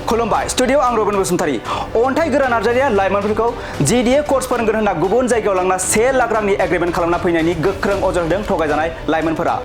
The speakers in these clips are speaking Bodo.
खुलुमबाय स्टुडियो आं रबिन बसुमतारी अन्थाइ गोरा नार्जारिया लाइमोनफोरखौ जीडीए कोर्स फोरोंगोन होनना गुबुन जायगायाव लांना 1 लाख रांनि एग्रिमेन्ट खालामना फैनायनि गोख्रों अजद होदों थगायजानाय लाइमोनफोरा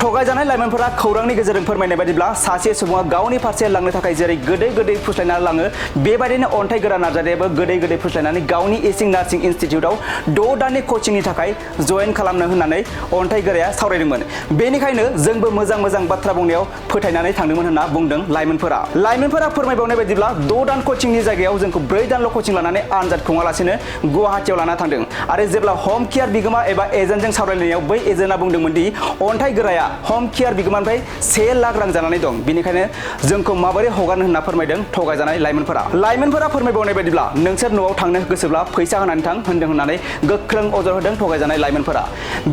थगायजानाय लाइमोनफोरा खौरांनि गेजेरजों फोरमायनाय बायदिब्ला सासे सुबुङा गावनि फारसे लांनो थाखाय जेरै गोदै फुस्लायना लाङो बेबायदिनो अन्थाइ गोरा नार्जारियाबो गोदै फुस्लायनानै गावनि इसिं नार्सिं इनस्टिट्यूटआव 6 दाननि कोचिंनि थाखाय जयेन खालामनो होननानै अन्थाइ गोराया सावरायदोंमोन बेनिखायनो जोंबो मोजां बाथ्रा बुंनायाव फोथायनानै थांदोंमोन होनना बुंदों लाइमोनफोरा फोरमायबावनाय बायदिब्ला 6 दान कोचिंनि जायगायाव जोंखौ 4 दानल' कोचिं लानानै आनजाद खुङालासिनो गुवाहाटीयाव लाना थांदों आरो जेब्ला होम केयार बिगोमा एबा एजेन्टजों सावरायनायाव बै एजेन्टआ बुंदोंमोन दि अन्थाइ गोराया होम केयार बिगोमानिफ्राय 1 लाख रां जानानै दं बेनिखायनो जोंखौ माबोरै हगारनो होनना फोरमायदों थगायजानाय लाइमोनफोरा फोरमायबावनाय बायदिब्ला नोंसोर न'आव थांनो गोसोब्ला फैसा होनानै थां होननानै गोख्रों अजद होदों थगायजानाय लाइमोनफोरा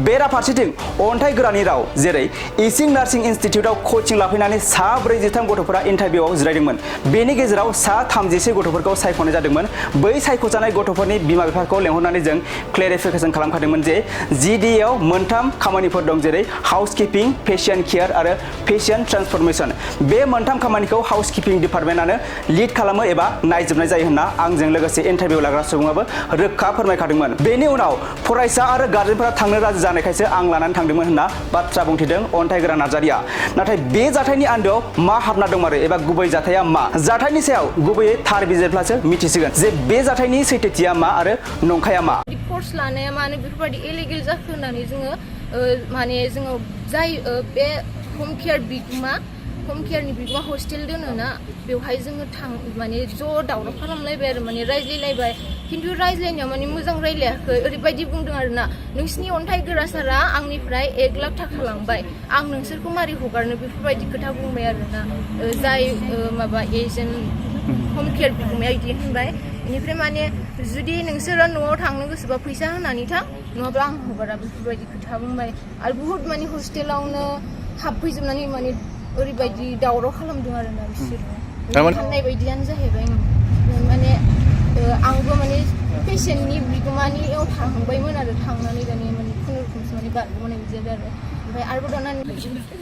बेराफारसेथिं अन्थाइ गोरानि राव जेरै इसिं नार्सिं इनस्टिट्यूटआव कोचिं लाफैनानै 43 गथ'फोरा इन्टारभिउआव जिरायदोंमोन बेनि गेजेराव 34 गथ'फोरखौ सायख'नाय जादोंमोन बै सायख'जानाय गथ'फोरनि बिमा बिफाखौ लेंहरनानै जों क्लेरिफिकेसन खालामखादोंमोन जे जीडीएआव मोनथाम खामानिफोर दं जेरै हाउसकीपिं पेशेन्ट केयार आरो पेशेन्ट ट्रान्सफरमेशन बे मोनथाम खामानिखौ हाउसकीपिं डिपार्टमेन्टआनो लिड खालामो एबा नायजोबनाय जायो होनना आंजों लोगोसे इन्टारभिउ लाग्रा सुबुङाबो रोखा फोरमायखादोंमोन बेनि उनाव फरायसा आरो गार्जेनफोरा थांनो राजि जानायखायसो आं लानानै थांदोंमोन होनना बाथ्रा बुंथिदों अन्थाइ गोरा नार्जारिया नाथाय बे जाथायनि आन्दोआव मा हाबना दंमारो एबा गुबै जाथाया मा जाथायनि सायाव गुबैयै थार बिजिरब्लासो मिथिसिगोन जे बे जाथायनि सैथोथिया मा आरो नंखाया मा कोर्स लानाया माने बेफोरबायदि इलिगेल जाखो होननानै जोङो माने जोङो जाय बे होम केयारनि बिगोमा हस्टेल दोनोना बेवहाय जोङो माने ज' दावराव खालामलायबाय आरो माने रायज्लायलायबाय खिन्थु रायज्लायनायाव माने मोजां रायज्लायाखै ओरैबायदि बुंदों आरोना नोंसिनि अन्थाइ गोरा सारा आंनिफ्राय 1 लाख थाखा लांबाय आं नोंसोरखौ मारै हगारनो बेफोरबायदि खोथा बुंबाय आरोना जाय माबा एजेन्ट होम केयार बिगोमाया बिदि होनबाय बेनिफ्राय माने जुदि नोंसोरो न'आव थांनो गोसोबा फैसा होनानै थां नङाब्ला आं हगारा बेफोरबायदि खोथा बुंबाय आरो बुहुत माने हस्टेलावनो हाबफैजोबनानै माने ओरैबायदि दावराव खालामदों आरोना बिसोरो फाननाय बायदियानो जाहैबाय माने आंबो माने पेशेन्टनि बिगोमानियाव थांबायमोन आरो थांनानै दानि माने खुनुरुखुमसो माने बारग'नाय बिदि जादों आरो ओमफ्राय आरोबाव दाना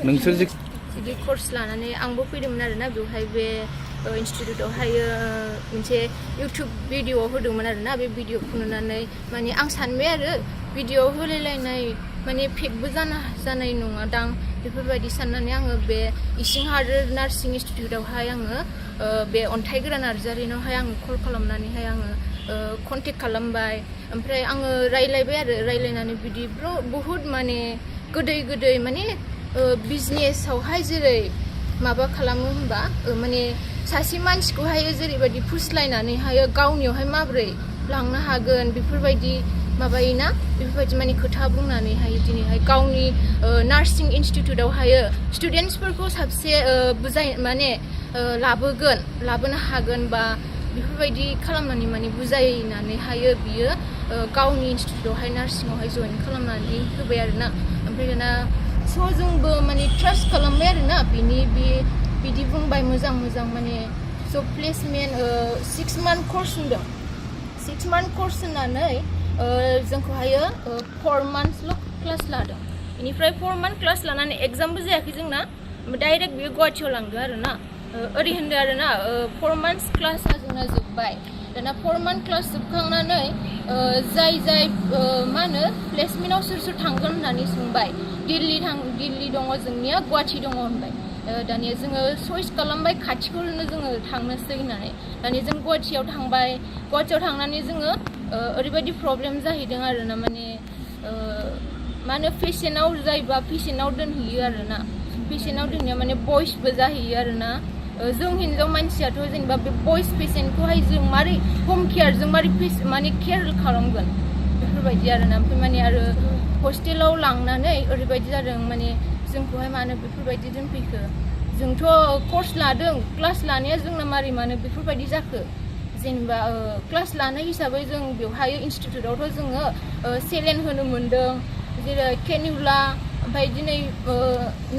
नोंसोर जुदि कर्स लानानै आंबो फैदोंमोन आरोना बेवहाय बे इनस्टिट्यूटआवहायो मोनसे इउटुब भिडिअ होदोंमोन आरोना बे भिडिअखौ नुनानै माने आं सानबाय आरो भिडिअ होलायलायनाय माने फेकबो जानाय नङा दां बेफोरबायदि साननानै आङो बे इसिं हादोर नार्सिं इनस्टिट्यूटआवहाय आङो बे अन्थाइ गोरा नार्जारिनावहाय आङो कल खालामनानैहाय आङो कन्टेक्ट खालामबाय ओमफ्राय आङो रायलायबाय आरो रायलायनानै बिदि बुहुत माने गोदै माने बिजनेसावहाय जेरै माबा खालामो होनबा माने सासे मानसिखौहाय जेरैबायदि फुस्लायनानैहाय गावनियावहाय माबोरै लांनो हागोन बेफोरबायदि माबायोना बेफोरबायदि माने खोथा बुंनानैहाय दिनैहाय गावनि नार्सिं इनस्टिट्यूटआवहाय स्टुडेन्टसफोरखौ साबसे माने लाबोनो हागोन बा बेफोरबायदि खालामनानै माने बुजायनानैहाय बियो गावनि इनस्टिट्यूटआवहाय नार्सिंआवहाय जइन खालामनानै होबाय आरोना ओमफ्राय दाना स' जोंबो माने ट्रास्ट खालामबाय आरोना बिदि बुंबाय मोजां माने स' प्लेसमेन्ट 6 मान्थ कर्स होनदों 6 मान्थ कर्स होननानै जोंखौहायो 4 मान्थसल' क्लास लादों बेनिफ्राय 4 मान्थ क्लास लानानै एग्जामबो जायाखै जोंना डाइरेक्ट बियो गुवाहाटीयाव लांदो आरोना ओरै होनदो आरोना 4 मान्थ्स क्लासआ जोंना जोब्बाय दाना 4 मान्थ क्लास जोबखांनानै जाय मा होनो प्लेसमेन्टआव सोर थांगोन होननानै सोंबाय दिल्ली दङ जोंनिया गुवाहाटी दङ होनबाय दानिया जोङो चइस खालामबाय खाथिखौनो जोङो थांनोसै होननानै दानिया जों गुवाहाटीयाव थांबाय गुवाहाटीयाव थांनानै जोङो ओरैबायदि प्रब्लेम जाहैदों आरोना माने मा होनो पेशेन्टआव जायोबा पेशेन्टआव दोनहैयो आरोना पेशेन्टआव दोननाया माने बयसबो जाहैयो आरोना जों हिन्जाव मानसियाथ' जेनेबा बे बयस पेशेन्टखौहाय जों मारै होम केयारजों मारै माने केयार खालामगोन बेफोरबायदि आरोना ओमफ्राय माने आरो हस्टेलाव लांनानै ओरैबायदि जादों माने जोंखौहाय मानो बेफोरबायदि दोनफैखो जोंथ' कर्स लादों क्लास लानाया जोंना मानो बेफोरबायदि जाखो जेनेबा क्लास लानाय हिसाबै जों बेवहाय इनस्टिट्यूटआवथ' जोङो सेलेन होनो मोन्दों जेरै केनिउला ओमफ्राय दिनै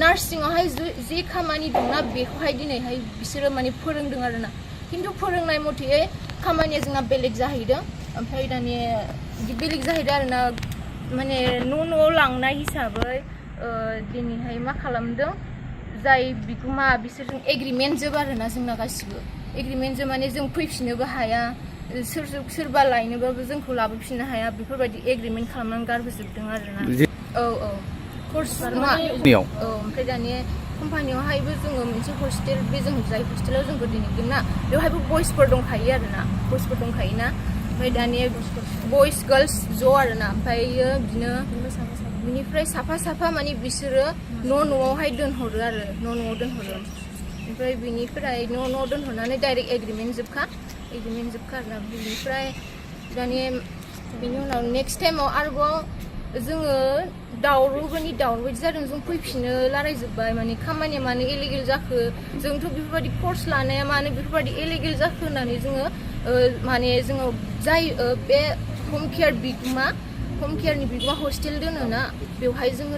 नार्सिंआवहाय जे खामानि दंना बेखौहाय दिनैहाय बिसोरो माने फोरोंदों आरोना खिन्थु फोरोंनाय मथे खामानिया जोंना बेलेग जाहैदों ओमफ्राय दानिया बेलेग जाहैदों आरोना माने न'आव लांनाय हिसाबै दिनैहाय मा खालामदों जाय बिगुमा बिसोरजों एग्रिमेन्ट जोब आरोना जोंना गासिबो एग्रिमेन्ट जोब माने जों फैफिननोबो हाया सोरबा लायनोबाबो जोंखौ लाबोफिननो हाया बेफोरबायदि एग्रिमेन्ट खालामनानै गारबोजोबदों आरोना औ कर्स नङा औ ओमफ्राय दानिया कम्पानियावहायबो जोङो मोनसे हस्टेल बे जों जाय हस्टेलाव जोंखौ दोनहैदों ना बेवहायबो बयसफोर दंखायो आरोना बयसफोर दंखायोना ओमफ्राय दानिया बयस गार्लस ज' आरोना ओमफ्रायो बिदिनो बिनिफ्राय साफा माने बिसोरो न'आवहाय दोनहरो आरो न'आव दोनहरो ओमफ्राय बिनिफ्राय न'आव दोनहरनानै डाइरेक्ट एग्रिमेन्ट जोबखा आरोना बिनिफ्राय दानिया बिनि उनाव नेक्स्ट टाइमाव आरोबाव जोङो दावराव बायदि जादों जों फैफिनो रायलायजोब्बाय माने खामानिया मानो इलिगेल जाखो जोंथ' बेफोरबायदि कर्स लानाया मानो बेफोरबायदि इलिगेल जाखो होननानै जोङो माने जोङो जाय बे हम केयारनि बिगुमा हस्टेल दोनोना बेवहाय जोङो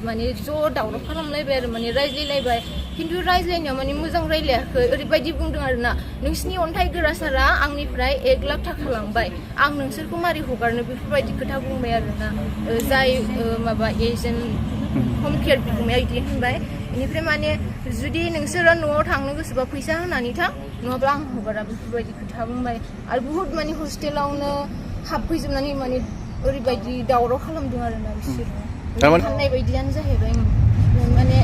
माने ज' दावराव खालामलायबाय आरो माने रायज्लायलायबाय खिन्थु रायज्लायनायाव माने मोजां रायज्लायाखै ओरैबायदि बुंदों आरोना नोंसिनि अन्थाइ गोरा सारा आंनिफ्राय 1 लाख थाखा लांबाय आं नोंसोरखौ मारै हगारनो बेफोरबायदि खोथा बुंबाय आरोना जाय माबा एजेन्ट हम केयार बिगुमाया बिदि होनबाय बेनिफ्राय माने जुदि नोंसोरो न'आव थांनो गोसोबा फैसा होनानै थां नङाब्ला आं हगारा बेफोरबायदि खोथा बुंबाय आरो बुहुत माने हस्टेलावनो हाबफैजोबनानै माने ओरैबायदि दावराव खालामदों आरोना बिसोरो फाननाय बायदियानो जाहैबाय माने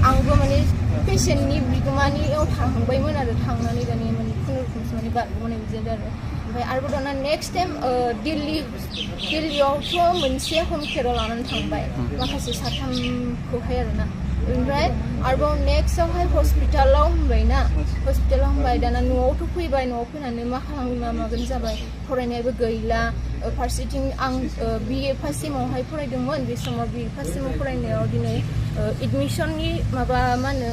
आंबो माने पेसेन्टनि बिगुमानियाव थांबायमोन आरो थांनानै दानिया माने खुनुरुखुमसो माने बारग'नाय बिदि जादों आरो ओमफ्राय आरोबाव दाना नेक्स्ट टाइम दिल्लीयावथ' मोनसे हम केयाराव लानानै थांबाय माखासे 3खौहाय आरोना ओमफ्राय आरोबाव नेक्स्टआवहाय हस्पिटालाव होनबाय दाना न'आवथ' फैबाय न'आव फैनानै मा खालामगोन मा मागोन जाबाय फरायनायाबो गैला फारसेथिं आं BA फार्स्ट सेमावहाय फरायदोंमोन बे समाव BA फार्स्ट सेमाव फरायनायाव दिनै एडमिसननि माबा मा होनो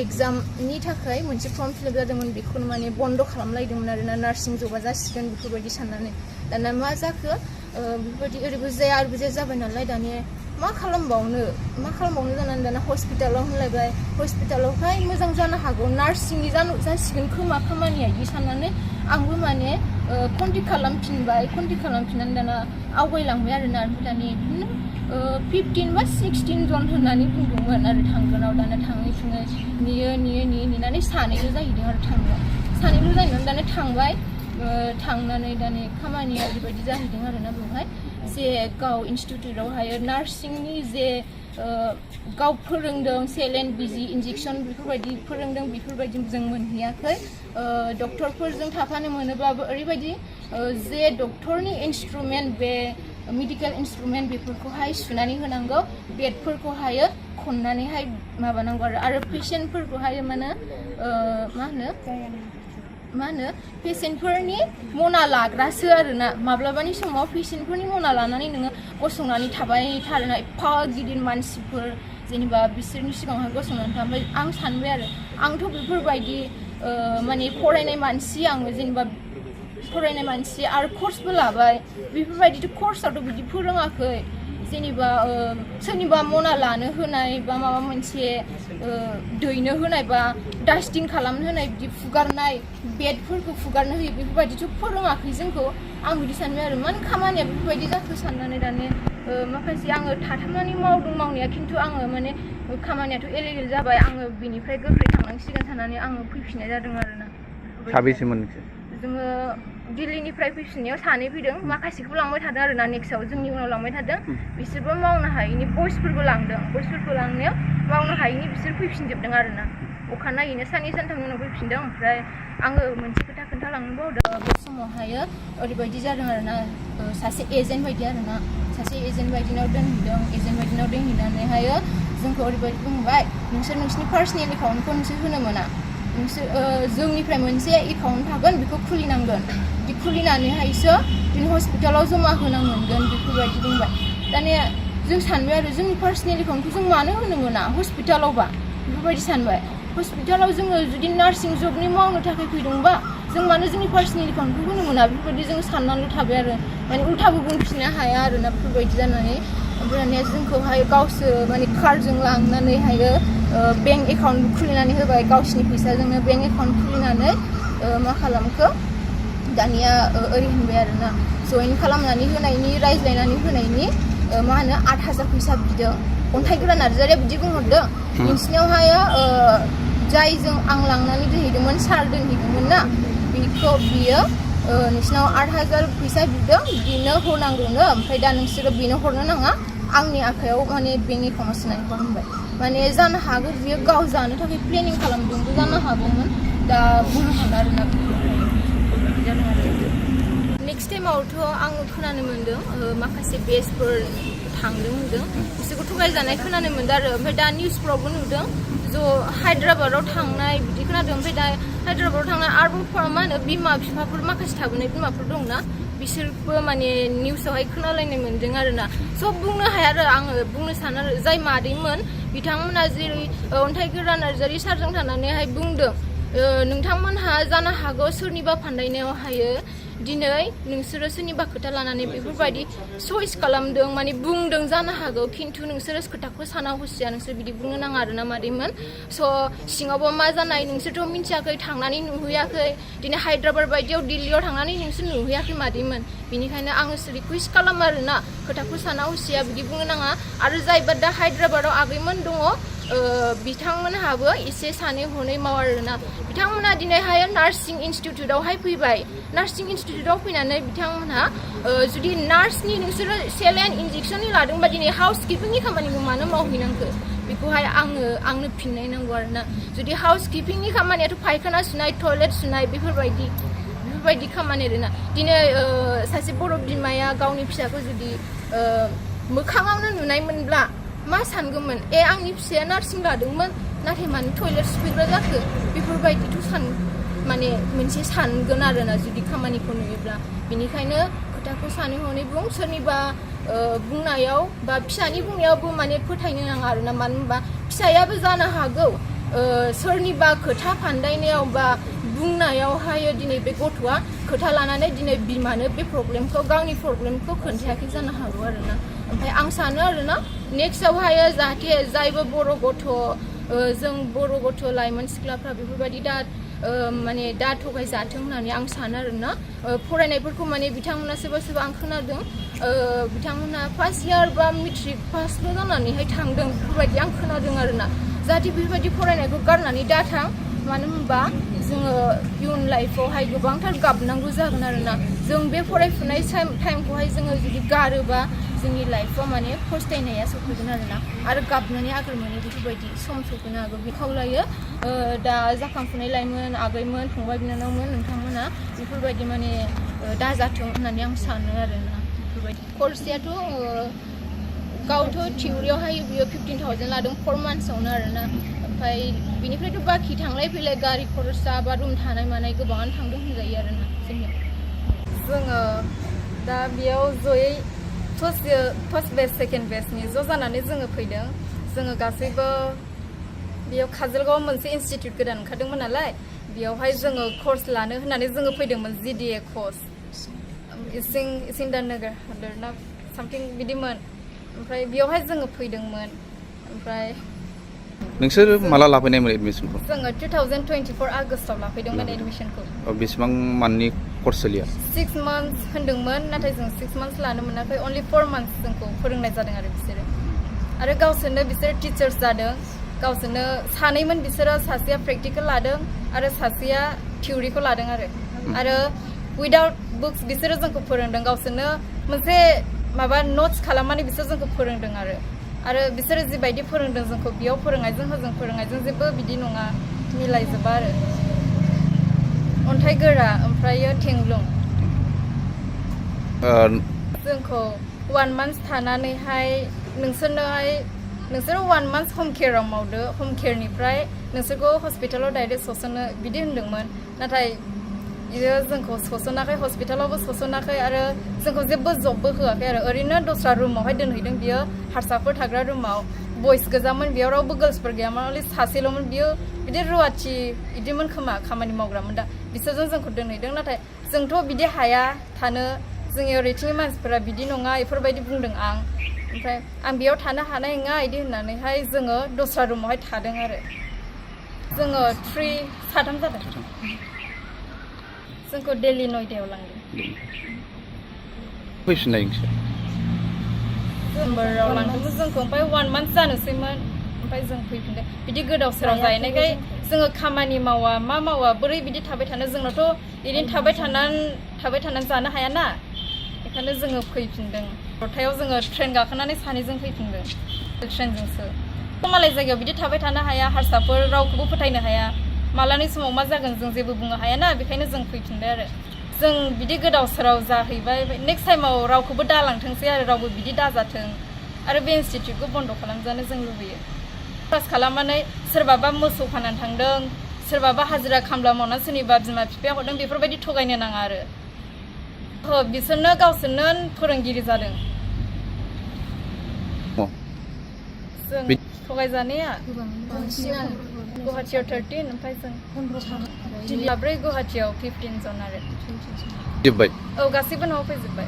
एग्जामनि थाखाय मोनसे फर्म फिलआप जादोंमोन बेखौनो माने बन्द' खालामलायदोंमोन आरोना नार्सिं जबा जासिगोन बेफोरबायदि साननानै दाना मा जाखो बेफोरबायदि ओरैबो जाया आरोबो जाया जाबाय नालाय दानिया मा खालामबावनो जानानै दाना हस्पिटालाव होनलायबाय हस्पिटालावहाय मोजां जानो हागौ नार्सिंनि जासिगोन खोमा खामानिया बिदि साननानै आंबो माने कन्टेक्ट खालामफिननानै दाना आवगायलांबाय आरोना ओमफ्राय दानि बिदिनो 15 बा 16 जन होननानै बुंदोंमोन आरो थांगोनाव दाना थाङै नेनानै सानैल' जाहैदों आरो सानैल' जाहैनानै दाना थांनानै दानि खामानिया ओरैबायदि जाहैदों आरोना बेवहाय जे गाव इन्स्टिटिउटआवहाय नार्सिंनि जे गाव फोरोंदों सेलेन बिजि इन्जेक्सन बेफोरबायदि फोरोंदों बेफोरबायदि जों मोनहैयाखै डक्टरफोरजों थाफानो मोनोब्लाबो ओरैबायदि जे डक्टरनि इन्सट्रुमेन्ट बे मेडिकेल इन्सट्रुमेन्ट बेफोरखौहाय सुनानै होनांगौ बेडफोरखौहाय खननानैहाय माबानांगौ आरो पेसेन्टफोरखौहाय मा होनो पेसेन्टफोरनि मना लाग्रासो आरोना माब्लाबानि समाव पेसेन्टफोरनि मना लानानै नोङो गसंनानै थाबाय थारोना एफा गिदिर मानसिफोर जेनेबा बिसोरनि सिगाङावहाय गसंनानै थाबाय आं सानबाय आरो आंथ' बेफोरबायदि माने फरायनाय मानसि आरो कर्सबो लाबाय बेफोरबायदिथ' कर्सआथ' बिदि फोरोङाखै जेनेबा सोरनिबा मना लानो होनाय बा माबा मोनसे दैनो होनाय बा डास्टिं खालामनो होनाय बिदि फुगारनाय बेडफोरखौ फुगारनो होयो बेफोरबायदिथ' फोरोङाखै जोंखौ आं बिदि सानबाय आरो मानो खामानिया बेफोरबायदि जाखो साननानै दानि माखासे आङो थाथामनानै मावनाया खिन्थु आङो माने खामानियाथ' इलिगेल जाबाय आङो बिनिफ्राय गोख्रै थांनांसिगोन साननानै आङो फैफिननाय जादों आरोना साबेसेमोन जोङो दिल्लीनिफ्राय फैफिननायाव 2 फैदों माखासेखौ लांबाय थादों आरोना नेक्स्टआव जोंनि उनाव लांबाय थादों बिसोरबो मावनो हायैनि बयसफोरखौ लांनायाव मावनो हायैनि बिसोर फैफिनजोबदों आरोना अखानायैनो 2 सानथामनि उनाव फैफिनदों ओमफ्राय आङो मोनसे खोथा खोन्थालांनो बावदों बे समावहाय ओरैबायदि जादों आरोना सासे एजेन्ट बायदिनाव दोनहैनानैहाय जोंखौ ओरैबायदि बुंबाय नोंसिनि पार्सनेल एकाउन्टखौ नोंसोर होनो मोना जोंनिफ्राय मोनसे एकाउन्ट थागोन बेखौ खुलिनांगोन बिदि खुलिनानैहायसो बिदिनो हस्पिटालाव जमा होनो मोनगोन बेफोरबायदि बुंबाय दानिया जों सानबाय आरो जोंनि पार्सनेल एकाउन्टखौ जों मानो होनो मोना हस्पिटालावबा बेफोरबायदि सानबाय हस्पिटालाव जोङो जुदि नार्सिं जबनि मावनो थाखाय फैदोंबा जों मानो जोंनि पार्सनेल एकाउन्टखौ होनो मोना बेफोरबायदि जों साननानैल' थाबाय आरो माने उल्थाबो बुंफिननो हाया आरोना बेफोरबायदि जानानै ओमफ्राय दानिया जोंखौहाय गावसोर माने कारजों लांनानैहाय बेंक एकाउन्ट खुलिनानै होबाय गावसिनि फैसाजोंनो बेंक एकाउन्ट खुलिनानै मा खालामखो दानिया ओरै होनबाय आरोना जइन खालामनानै होनायनि रायज्लायनानै होनायनि मा होनो 8,000 फैसा बिदों अन्थाइ गोरा नार्जारिया बिदि बुंहरदों नोंसिनियावहाय जायजों आं लांनानै दोनहैदोंमोन सार दोनहैदोंमोन ना बियो नोंसिनाव 8,000 फैसा बिदों बिनो हरनांगौनो ओमफ्राय दा नोंसोरो बिनो हरनो नाङा आंनि आखायाव माने बेंक एकाउन्टाव सोनानै हर होनबाय माने जानो हागौ बियो गाव जानो थाखाय प्लेनिं खालामदोंबो जानो हागौमोन दा बुंनो हाला आरोना नेक्स्ट टाइमावथ' आङो खोनानो मोन्दों माखासे बेचफोर थांदों होनदों बिसोरखौ थगायजानाय खोनानो मोन्दों आरो ओमफ्राय दा निउसफ्रावबो नुदों ज' हायद्राबादाव थांनाय बिदि खोनादों ओमफ्राय दा हायद्राबादाव थांनाय आरोबाव मा होनो बिमा बिफाफोर माखासे थाबोनाय बिमाफोर दंना बिसोरबो माने निउसावहाय खोनालायनाय मोन्दों आरोना स' बुंनो हाया आरो आङो बुंनो सानो आरो जाय मादैमोन बिथांमोना जेरै अन्थाइ गोरा नार्जारि सारजों थानानैहाय बुंदों नोंथांमोनहा जानो हागौ सोरनिबा फान्दायनायावहायो दिनै नोंसोरो सोरनिबा खोथा लानानै बेफोरबायदि चइस खालामदों माने बुंदों जानो हागौ खिन्थु नोंसोरो खोथाखौ साना हसिया नोंसोर बिदि बुंनो नाङा आरोना मादैमोन स' सिङावबो मा जानाय नोंसोरथ' मिन्थियाखै थांनानै नुहैयाखै दिनै हायद्राबाद बायदियाव दिल्लीयाव थांनानै नोंसोर नुहैयाखै मादैमोन बेनिखायनो आङो रिकुवेस्ट खालामो आरोना खोथाखौ साना हसिया बिदि बुंनो नाङा आरो जायबा दा हायद्राबादाव आगैमोन दङ बिथांमोनहाबो एसे सानै हनै माव आरोना बिथांमोना दिनैहाय नार्सिं इनस्टिटिउटआवहाय फैबाय नार्सिं इनस्टिटिउटआव फैनानै बिथांमोनहा जुदि नार्सनि नोंसोरो सेलाइन इन्जेक्सननि लादोंबा दिनै हाउस किपिंनि खामानिखौ मानो मावहैनांगौ बेखौहाय आंनो फिननाय नांगौ आरोना जुदि हाउस किपिंनि खामानियाथ' फायखाना सुनाय टयलेट सुनाय बेफोरबायदि खामानि आरोना दिनै सासे बर' बिमाया गावनि फिसाखौ जुदि मोखाङावनो नुनायमोनब्ला मा सानगौमोन आंनि फिसाया नार्सिं लादोंमोन नाथाय मानो टयलेट सुफैग्रा जाखो बेफोरबायदिथ' माने मोनसे सानगोन आरोना जुदि खामानिखौ नुयोब्ला बेनिखायनो खोथाखौ सानै हनै बुं सोरनिबा बुंनायाव बा फिसानि बुंनायावबो माने फोथायनो नाङा आरोना मानो होनबा फिसायाबो जानो हागौ सोरनिबा खोथा फान्दायनायाव बा बुंनायावहाय दिनै बे गथ'आ खोथा लानानै दिनै बिमानो बे प्रब्लेमखौ गावनि प्रब्लेमखौ खोन्थायाखै जानो हागौ आरोना ओमफ्राय आं सानो आरोना नेक्स्टआवहाय जाहाथे जायबो बर' गथ' जों बर' गथ' लाइमोन सिख्लाफ्रा बेफोरबायदि माने दा थगायजाथों होननानै आं सानो आरोना फरायनायफोरखौ माने बिथांमोना सोरबा आं खोनादों बिथांमोना फार्स्ट इयार बा मेट्रिक पासल' जानानैहाय थांदों बेफोरबायदि आं खोनादों आरोना जाहाथे बेफोरबायदि फरायनायखौ गारनानै दाथां मानो होनबा जोङो इयुन लाइफआवहाय गोबांथार गाबनांगौ जागोन आरोना जों बे फरायफुनाय टाइमखौहाय जोङो जुदि गारोबा जोंनि लाइफआव माने फस्थायनाया सफैगोन आरोना आरो गाबनानै आगोल मोनो बेफोरबायदि सम सफैनो हागौ बे खावलायो दा जाखांफुनाय लाइमोन आगैमोन फंबाय बिनानावमोन नोंथांमोना बेफोरबायदि माने दाजाथों होननानै आं सानो आरोना बेफोरबायदि कर्सयाथ' गावथ' थिउरियावहाय बियो 15,000 लादों 4 मान्थ्सआवनो आरोना ओमफ्राय बिनिफ्रायथ' बाखि थांलाय फैलाय गारि खरसा बा रुम थानाय मानाय गोबाङानो थांदों होनजायो आरोना जोङो दा बेयाव जयै फार्स्ट बेच सेकेन्ड बेचनि ज' जानानै जोङो फैदों जोङो गासैबो बेयाव काजलगावआव मोनसे इनस्टिटिउट गोदान ओंखारदोंमोन नालाय बेयावहाय जोङो कर्स लानो होननानै जोङो फैदोंमोन GDA कर्स इसिंदानगर हादोरना सामथिं बिदिमोन ओमफ्राय बेयावहाय जोङो फैदोंमोन ओमफ्राय नोंसोर माला लाफैनायमोन एडमिसनखौ जोङो 2024 आगस्टआव लाफैदोंमोन एडमिसनखौ बेसेबां मान्थनि कर्स सोलिया 6 मान्थ्स होन्दोंमोन नाथाय जों 6 मान्थ्स लानो मोनाखै अनलि 4 मान्थ्स जोंखौ फोरोंनाय जादों आरो बिसोरो आरो गावसोरनो बिसोर टिचार्स जादों गावसोरनो सानैमोन बिसोरो सासेया प्रेक्टिकेल लादों आरो सासेया थिउरिखौ लादों आरो उइदाउट बुक्स बिसोरो जोंखौ फोरोंदों गावसोरनो मोनसे माबा नट्स खालामनानै बिसोर जोंखौ फोरोंदों आरो बिसोरो जिबायदि फोरोंदों जोंखौ बेयाव फोरोंनायजों होजों फोरोंनायजों जेबो बिदि नङा मिलायजोबा आरो अन्थाइ गोरा ओमफ्रायो थेंग्लुं जोंखौ 1 मान्थ थानानैहाय नोंसोरो 1 मान्थ हम केयाराव मावदो हम केयारनिफ्राय नोंसोरखौ हस्पिटालाव डाइरेक्ट सोस'नो बिदि होन्दोंमोन नाथाय बियो जोंखौ सोस'नाखै हस्पिटालावबो सोस'नाखै आरो जोंखौ जेबो जबबो होआखै आरो ओरैनो दस्रा रुमावहाय दोनहैदों बियो हारसाफोर थाग्रा रुमाव बयस गोजामोन बेयाव रावबो गार्लसफोर गैयामोन अनलि सासेल'मोन बियो बिदि रुवाथि बिदिमोन खोमा खामानि मावग्रामोन दा बिसोरजों जोंखौ दोनहैदों नाथाय जोंथ' बिदि हाया थानो जोंनि ओरैथिंनि मानसिफोरा बिदि नङा बेफोरबायदि बुंदों आं ओमफ्राय आं बेयाव थानो हानाय नङा बिदि होननानैहाय जोङो दस्रा रुमावहाय थादों आरो जोङो साथाम जादों जोंखौ दिल्ली नयदायाव लांदों फैफिननाय नोंसोर दिसेम्बराव लांदोंमोन जोंखौ ओमफ्राय 1 month जानोसैमोन ओमफ्राय जों फैफिनदों बिदि गोदाव सोराव जाहैनायखाय जोङो खामानि मावा मा मावा बोरै बिदि थाबाय थानो जोंनावथ' ओरैनो थाबाय थानानै जानो हायाना बेखायनो जोङो फैफिनदों रथायाव जोङो ट्रेन गाखोनानै सानैजों फैफिनदों ट्रेनजोंसो मालाय जायगायाव बिदि थाबाय थानो हाया हारसाफोर रावखौबो फोथायनो हाया मालानि समाव मा जागोन जों जेबो बुंनो हायाना बेखायनो जों फैफिनबाय आरो जों बिदि गोदाव सोराव जाहैबाय नेक्स्ट टाइमाव रावखौबो दालांथोंसै आरो रावबो बिदि दाजाथों आरो बे इनस्टिट्युटखौ बन्द' खालामजानो जों लुबैयो क्लास खालामनानै सोरबाबा मोसौ फाननानै थांदों सोरबाबा हाजिरा खामला मावनानै सोरनिबा बिमा बिफाया हरदों बेफोरबायदि थगायनो नाङा आरो बिसोरनो गावसोरनो फोरोंगिरि जादों जों थगायजानाया गुवाहाटियाव 13 ओमफ्राय जों 4 गुवाहाटियाव 15 जन आरो जोब्बाय औ गासैबो न'आव फैजोब्बाय